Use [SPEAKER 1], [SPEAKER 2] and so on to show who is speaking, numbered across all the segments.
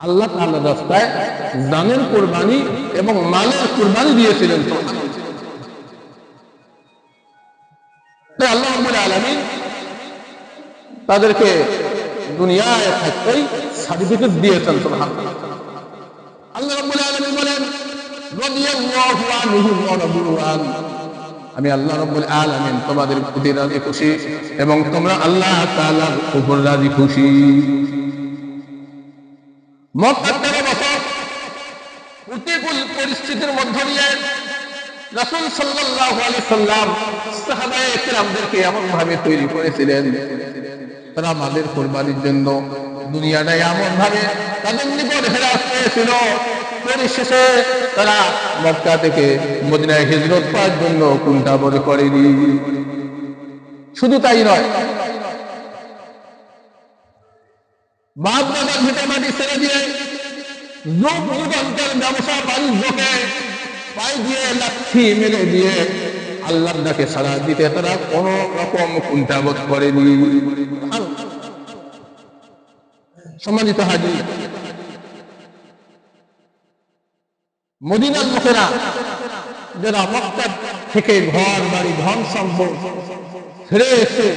[SPEAKER 1] আল্লাহ তাআলার রাস্তায় জানের কুরবানি এবং মালের কুরবানি দিয়েছিলেন। তাই আল্লাহ রাব্বুল আলামিন তাদেরকে দুনিয়ায় থাকতেই সার্টিফিকেট দিয়েছেন। সুবহানাল্লাহ। আল্লাহ রাব্বুল আলামিন বলেন, রাদিয়াল্লাহু আনহুম ওয়া রাদু আন, আমি আল্লাহ রাব্বুল আলামিন তোমাদের প্রতি রাজি খুশি এবং তোমরা আল্লাহ তাআলার উপর রাজি খুশি। মক্কার 13 বছর প্রতিকূল পরিস্থিতির মধ্য দিয়ে রাসূল সাল্লাল্লাহু আলাইহি সাল্লাম সাহাবায়ে কেরামদেরকে এমন ভাবে তৈরি করেছিলেন, তারা মালের কুরবানির জন্য দুনিয়াটা এমন ভাবে তাদের নিকট হেরাস পেয়েছিল। পরিশেষে তারা মক্কা থেকে মদিনায় হিজরত করার জন্য কুণ্ঠাবোধ করেনি। শুধু তাই নয়, বাপ দাদার ভিটামাটি ছেড়ে দিয়ে যুগ যুগান্তর ব্যবসা বাণিজ্যকে পায়ে দিয়ে লাঠি মেরে দিয়ে আল্লাহর ডাকে সাড়া দিতে তারা কোন রকম কুণ্ঠাবোধ করেনি। সম্মানিত হাজির, মদিনার লোকেরা যারা মক্কা থেকে ঘর বাড়ি ধন সম্পদ ছেড়ে এসে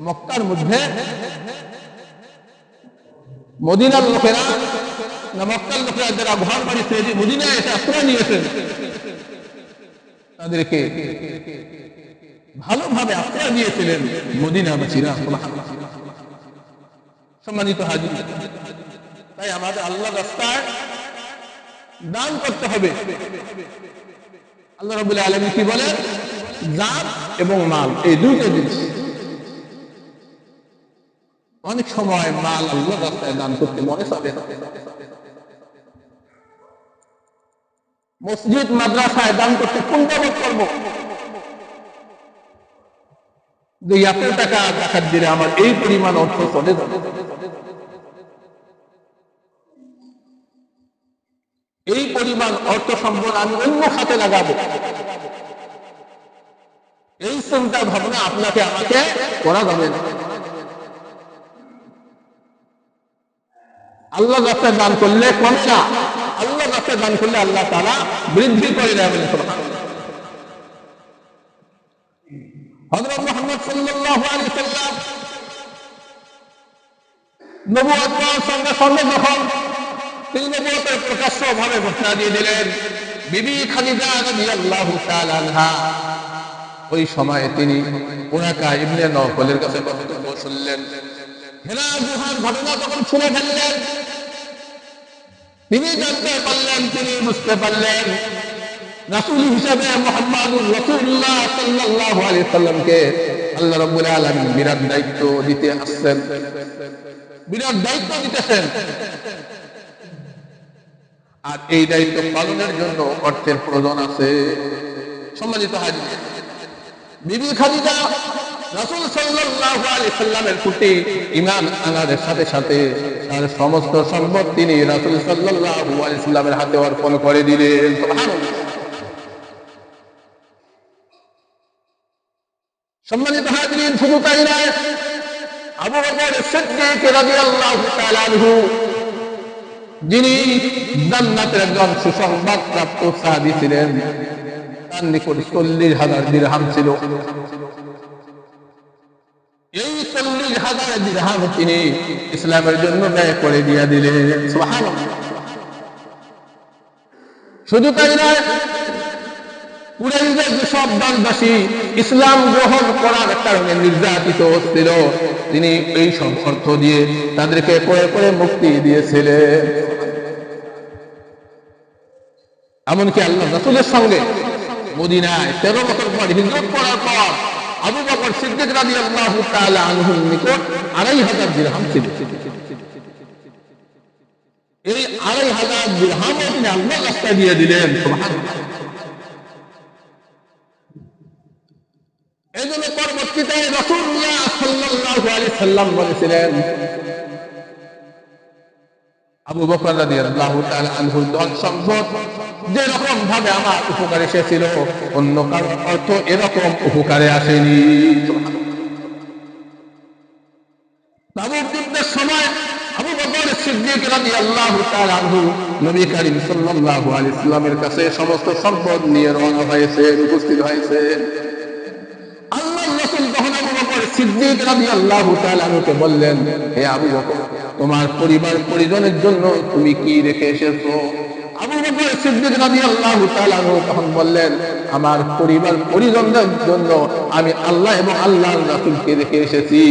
[SPEAKER 1] মক্কার মধ্যে, মদিনার লোকেরা না মক্কার লোকেরা যারা ঘর বাড়ি ছেড়ে মদিনায় এসে আশ্রয় নিয়েছেন, তাদেরকে ভালোভাবে আশ্রয় দিয়েছিলেন মদিনাবাসীরা। সম্মানিত হাজির, তাই আমাদের আল্লাহর রাস্তায় দান করতে হবে। আল্লাহ রাব্বুল আলামিন কি বলেন? জাত এবং মাল, এই দুইটা জিনিস। অনেক সময় মাল আল্লাহর রাস্তায় দান করতে মনে চাবে না। মসজিদ মাদ্রাসায় দান করতে কুণ্ঠাবোধ করব যে এত টাকা জাকাত দিলে আমার এই পরিমাণ অর্থ চলে যাবে, এই পরিমাণ অর্থ সম্পদ আমি অন্য খাতে লাগাবো, এই চিন্তা ভাবনা আপনাকে আমাকে করা যাবে না। আল্লাহ রাস্তায় দান করলে কমসা, আল্লাহ রাস্তায় দান করলে আল্লাহ তাআলা বৃদ্ধি করে দেবেন। হযরত মুহাম্মদ সাল্লাল্লাহু আলাইহি সাল্লাম নবুয়ত পাওয়ার সঙ্গে সঙ্গে যখন তিনি নবুয়তের প্রকাশ্যভাবে ঘোষণা দিয়ে দিলেন, বিবি খাদিজা রাদিয়াল্লাহু তাআলা আনহা ওই সময়ে তিনি উরাকা ইবনে নওফলের কাছে বক্তব্য শুনলেন। হেরা গুহার ঘটনা তখন শুনে ফেললেন। তিনি জানতে পারলেন, তিনি বুঝতে পারলেন রাসূল হিসেবে মুহাম্মদুর রাসূলুল্লাহ সাল্লাল্লাহু আলাইহি সাল্লামকে আল্লাহ রাব্বুল আলামিন বিরাট দায়িত্ব দিতে আসছেন, বিরাট দায়িত্ব দিতেছেন। আর এই দায়িত্ব পালনের জন্য অর্থের প্রয়োজন আছে। সম্মানিত হাজির, বিবি খাদিজা রাসূল সাল্লাল্লাহু আলাইহি সাল্লামের প্রতি ঈমান আনার সাথে সাথে তার সমস্ত সম্পদ তিনি রাসূল সাল্লাল্লাহু আলাইহি সাল্লামের হাতে অর্পণ করে দিলেন। সুবহানাল্লাহ। সম্মানিত হাজিরিন, শুধু তাই নয়, আবু বকর সিদ্দিক রাদিয়াল্লাহু তাআলা আনহু, যিনি জান্নাতের একজন সুসংবাদ প্রাপ্ত সাহাবী ছিলেন, তার নিকট 40,000 দিরহাম ছিল। এই 40,000 দিরহাম তিনি ইসলামের জন্য ব্যয় করে দিয়ে দিলেন। সুবহানাল্লাহ। শুধু তাই নয়, কুরাইশের যেসব দাসদাসী ইসলাম গ্রহণ করার কারণে নির্যাতিত ছিল, তিনি এই সব অর্থ দিয়ে তাদেরকে করে করে মুক্তি দিয়েছিলেন। এমনকি আল্লাহ রাসূলের সঙ্গে মদিনায় 13 বছর পর হিজরত করার পর আবু বকর সিদ্দিক রাদিয়াল্লাহু তাআলা আনহুর নিকট 2,500 দিরহাম ছিল। এই 2,500 দিরহাম তিনি আল্লাহর রাস্তায় দিয়ে দিলেন। সুবহানাল্লাহ। এই জন্য পরবর্তীতে রাসূলুল্লাহ সাল্লাল্লাহু আলাইহি সাল্লাম বলেছিলেন, আবু বকর রাদিয়াল্লাহু তাআলা আনহুর ধন সম্পদ যেরকম ভাবে আমার উপকারে এসেছিল, অন্য কারো অর্থ এরকম উপকারে আসেনি। তাবুক যুদ্ধের সময় আবু বকর সিদ্দিক রাদিয়াল্লাহু তাআলা আনহু নবী করিম সাল্লাল্লাহু আলাইহি সাল্লামের কাছে সমস্ত সম্পদ নিয়ে রওনা হয়েছে, উপস্থিত হয়েছে। আল্লাহর রাসূল তখন আবু বকর সিদ্দিক রাদিয়াল্লাহু তাআলা আনহুকে বললেন, হে আবু বকর, তোমার পরিবার পরিজনের জন্য তুমি কি রেখে এসেছো? আবু বকর সিদ্দিক রাদিয়াল্লাহু তাআলা আনহু তখন বললেন, আমার পরিবার পরিজনদের জন্য আমি আল্লাহ এবং আল্লাহর রাসূলকে রেখে এসেছি।